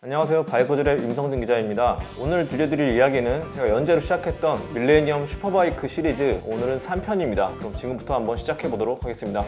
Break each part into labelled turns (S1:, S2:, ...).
S1: 안녕하세요, 바이커즈랩 임성준 기자입니다. 오늘 들려드릴 이야기는 제가 연재로 시작했던 밀레니엄 슈퍼바이크 시리즈, 오늘은 3편입니다. 그럼 지금부터 한번 시작해 보도록 하겠습니다.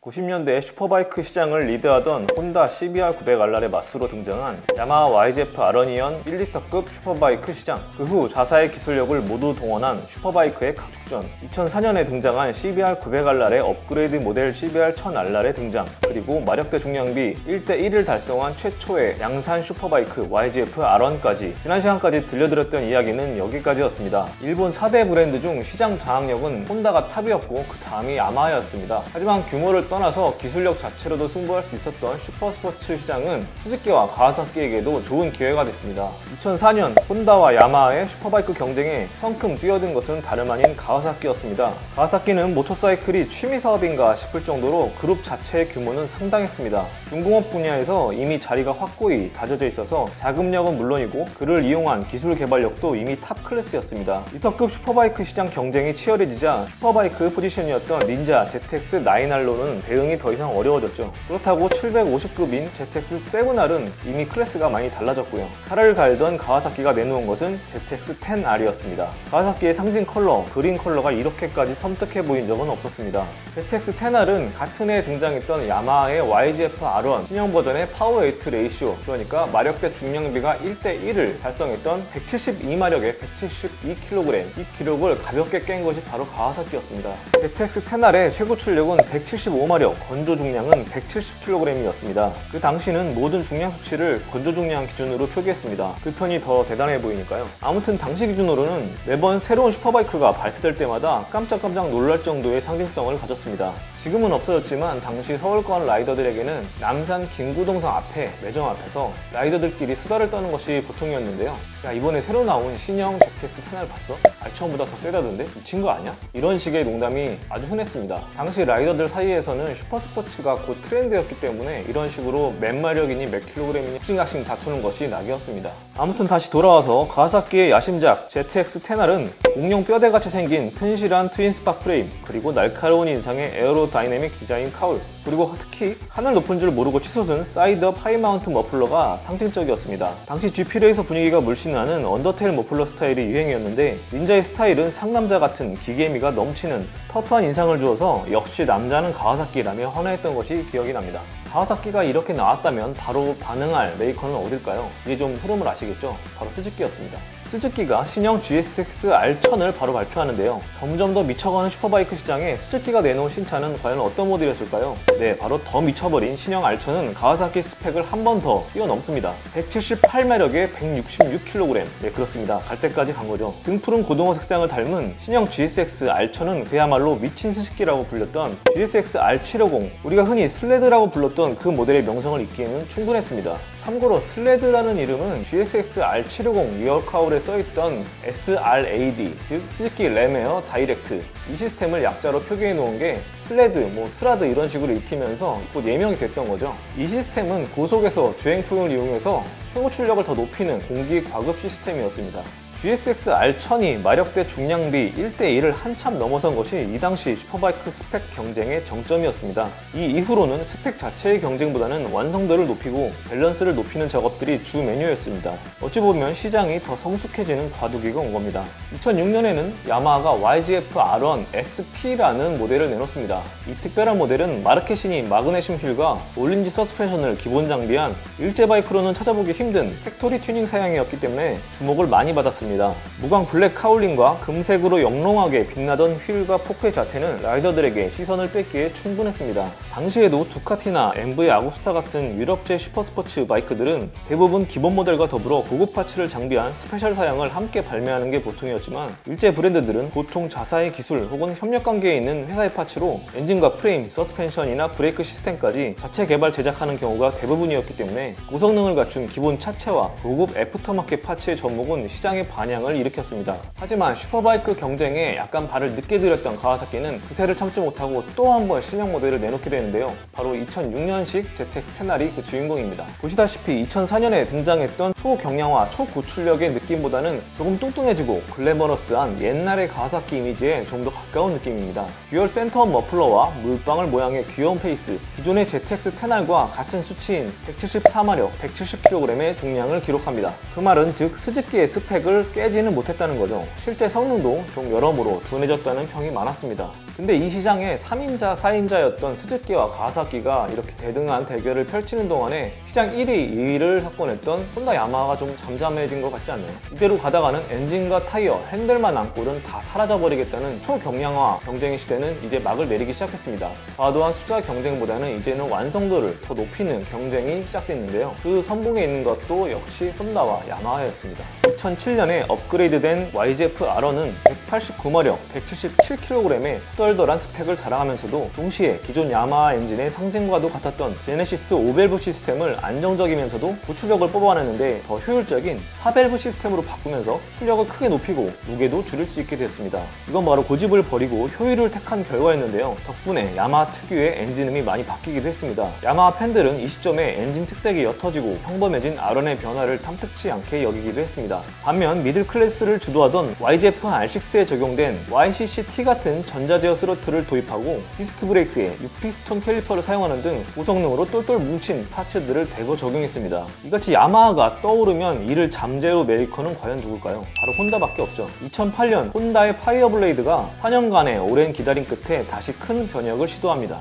S1: 90년대 슈퍼바이크 시장을 리드하던 혼다 CBR900R의 맞수로 등장한 야마하 YZF 아러니언 1리터급 슈퍼바이크 시장. 그 후 자사의 기술력을 모두 동원한 슈퍼바이크의 각축전. 2004년에 등장한 CBR900R의 업그레이드 모델 CBR1000R의 등장. 그리고 마력대 중량비 1대1을 달성한 최초의 양산 슈퍼바이크 YZF R1까지. 지난 시간까지 들려드렸던 이야기는 여기까지였습니다. 일본 4대 브랜드 중 시장 장악력은 혼다가 탑이었고 그 다음이 야마하였습니다. 하지만 규모를 떠나서 기술력 자체로도 승부할 수 있었던 슈퍼스포츠 시장은 스즈키와 가와사키에게도 좋은 기회가 됐습니다. 2004년 혼다와 야마하의 슈퍼바이크 경쟁에 성큼 뛰어든 것은 다름 아닌 가와사키였습니다. 가와사키는 모터사이클이 취미 사업인가 싶을 정도로 그룹 자체의 규모는 상당했습니다. 중공업 분야에서 이미 자리가 확고히 다져져 있어서 자금력은 물론이고 그를 이용한 기술 개발력도 이미 탑 클래스였습니다. 리터급 슈퍼바이크 시장 경쟁이 치열해지자 슈퍼바이크 포지션이었던 닌자 ZX9R로는 대응이 더 이상 어려워졌죠. 그렇다고 750급인 ZX7R은 이미 클래스가 많이 달라졌고요. 칼을 갈던 가와사키가 내놓은 것은 ZX10R이었습니다. 가와사키의 상징 컬러, 그린 컬러가 이렇게까지 섬뜩해 보인 적은 없었습니다. ZX10R은 같은 해에 등장했던 야마하의 YZF R1 신형 버전의 파워웨이트 레이시오, 그러니까 마력대 중량비가 1대1을 달성했던 172마력의 172kg, 이 기록을 가볍게 깬 것이 바로 가와사키였습니다. ZX10R의 최고 출력은 175마력, 건조 중량은 170kg이었습니다. 그 당시는 모든 중량 수치를 건조 중량 기준으로 표기했습니다. 그 편이 더 대단해 보이니까요. 아무튼 당시 기준으로는 매번 새로운 슈퍼바이크가 발표될 때마다 깜짝깜짝 놀랄 정도의 상징성을 가졌습니다. 지금은 없어졌지만 당시 서울권 라이더들에게는 남산 김구동성 앞에 매점 앞에서 라이더들끼리 수다를 떠는 것이 보통이었는데요. 야, 이번에 새로 나온 신형 ZX10R 봤어? 알처음보다 더 세다던데? 미친 거 아니야? 이런 식의 농담이 아주 흔했습니다. 당시 라이더들 사이에서는 슈퍼스포츠가 곧 트렌드였기 때문에 이런 식으로 몇 마력이니 몇 킬로그램이니 푹신각신 다투는 것이 낙이었습니다. 아무튼 다시 돌아와서 가와사키의 야심작 ZX10R은 공룡 뼈대같이 생긴 튼실한 트윈스팍 프레임, 그리고 날카로운 인상의 에어로다이내믹 디자인 카울, 그리고 특히 하늘 높은 줄 모르고 치솟은 사이드업 하이마운트 머플러가 상징적이었습니다. 당시 GP레이서 분위기가 물씬 나는 언더테일 머플러 스타일이 유행이었는데 닌자의 스타일은 상남자 같은 기계미가 넘치는 터프한 인상을 주어서 역시 남자는 가와사키라며 환호했던 것이 기억이 납니다. 가와사키가 이렇게 나왔다면 바로 반응할 메이커는 어딜까요? 이게 좀 흐름을 아시겠죠? 바로 스즈키였습니다. 스즈키가 신형 GSX R1000을 바로 발표하는데요. 점점 더 미쳐가는 슈퍼바이크 시장에 스즈키가 내놓은 신차는 과연 어떤 모델이었을까요? 네, 바로 더 미쳐버린 신형 R1000은 가와사키 스펙을 한 번 더 뛰어넘습니다. 178마력에 166kg. 네, 그렇습니다. 갈 때까지 간 거죠. 등푸른 고등어 색상을 닮은 신형 GSX R1000은 그야말로 미친 스즈키라고 불렸던 GSX R750, 우리가 흔히 슬레드라고 불렀던 그 모델의 명성을 잇기에는 충분했습니다. 참고로 슬레드라는 이름은 GSX R750 리어카울에 써있던 SRAD, 즉 스즈키 램에어 다이렉트, 이 시스템을 약자로 표기해 놓은 게 슬레드, 스라드 이런 식으로 익히면서 곧 예명이 됐던 거죠. 이 시스템은 고속에서 주행풍을 이용해서 최고 출력을 더 높이는 공기 과급 시스템이었습니다. GSX R1000이 마력대 중량비 1대1을 한참 넘어선 것이 이 당시 슈퍼바이크 스펙 경쟁의 정점이었습니다. 이 이후로는 스펙 자체의 경쟁보다는 완성도를 높이고 밸런스를 높이는 작업들이 주 메뉴였습니다. 어찌 보면 시장이 더 성숙해지는 과도기가 온 겁니다. 2006년에는 야마하가 YZF R1 SP라는 모델을 내놓습니다. 이 특별한 모델은 마르케시니 마그네슘 휠과 올린지 서스펜션을 기본 장비한 일제 바이크로는 찾아보기 힘든 팩토리 튜닝 사양이었기 때문에 주목을 많이 받았습니다. 무광 블랙 카울링과 금색으로 영롱하게 빛나던 휠과 포크의 자태는 라이더들에게 시선을 뺏기에 충분했습니다. 당시에도 두카티나 MV 아구스타 같은 유럽제 슈퍼스포츠 바이크들은 대부분 기본 모델과 더불어 고급 파츠를 장비한 스페셜 사양을 함께 발매하는 게 보통이었지만, 일제 브랜드들은 보통 자사의 기술 혹은 협력관계에 있는 회사의 파츠로 엔진과 프레임, 서스펜션이나 브레이크 시스템까지 자체 개발 제작하는 경우가 대부분이었기 때문에 고성능을 갖춘 기본 차체와 고급 애프터마켓 파츠의 접목은 시장의 반이 반향을 일으켰습니다. 하지만 슈퍼바이크 경쟁에 약간 발을 늦게 들였던 가와사키는 그새를 참지 못하고 또 한 번 신형 모델을 내놓게 되는데요. 바로 2006년식 ZX 테날이 그 주인공입니다. 보시다시피 2004년에 등장했던 초경량화, 초고출력의 느낌보다는 조금 뚱뚱해지고 글래머러스한 옛날의 가와사키 이미지에 좀 더 가까운 느낌입니다. 듀얼 센터 머플러와 물방울 모양의 귀여운 페이스, 기존의 ZX 테날과 같은 수치인 174마력, 170kg의 중량을 기록합니다. 그 말은 즉 스즈키의 스펙을 깨지는 못했다는 거죠. 실제 성능도 좀 여러모로 둔해졌다는 평이 많았습니다. 근데 이 시장에 3인자, 4인자였던 스즈키와 가와사키가 이렇게 대등한 대결을 펼치는 동안에 시장 1위, 2위를 석권했던 혼다 야마하가 좀 잠잠해진 것 같지 않나요? 이대로 가다가는 엔진과 타이어, 핸들만 남고는 다 사라져버리겠다는 초경량화 경쟁의 시대는 이제 막을 내리기 시작했습니다. 과도한 숫자 경쟁보다는 이제는 완성도를 더 높이는 경쟁이 시작됐는데요. 그 선봉에 있는 것도 역시 혼다와 야마하였습니다. 2007년에 업그레이드된 YZF R은 189마력, 177kg의 후덜덜한 스펙을 자랑하면서도 동시에 기존 야마하 엔진의 상징과도 같았던 제네시스 5밸브 시스템을 안정적이면서도 고출력을 뽑아냈는데 더 효율적인 4밸브 시스템으로 바꾸면서 출력을 크게 높이고 무게도 줄일 수 있게 됐습니다. 이건 바로 고집을 버리고 효율을 택한 결과였는데요. 덕분에 야마하 특유의 엔진음이 많이 바뀌기도 했습니다. 야마하 팬들은 이 시점에 엔진 특색이 옅어지고 평범해진 R의 변화를 탐탁치 않게 여기기도 했습니다. 반면 미들 클래스를 주도하던 YZF R6에 적용된 YCC-T 같은 전자제어 스로틀을 도입하고 디스크 브레이크에 6피스톤 캘리퍼를 사용하는 등 고성능으로 똘똘 뭉친 파츠들을 대거 적용했습니다. 이같이 야마하가 떠오르면 이를 잠재우 메이커는 과연 누굴까요? 바로 혼다밖에 없죠. 2008년 혼다의 파이어블레이드가 4년간의 오랜 기다림 끝에 다시 큰 변혁을 시도합니다.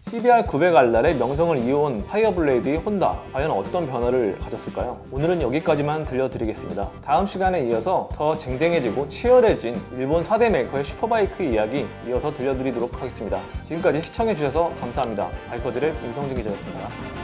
S1: CBR900R의 명성을 이어온 파이어블레이드의 혼다, 과연 어떤 변화를 가졌을까요? 오늘은 여기까지만 들려드리겠습니다. 다음 시간에 이어서 더 쟁쟁해지고 치열해진 일본 4대 메이커의 슈퍼바이크 이야기 이어서 들려드리도록 하겠습니다. 지금까지 시청해주셔서 감사합니다. 바이커즈랩 임성진 기자였습니다.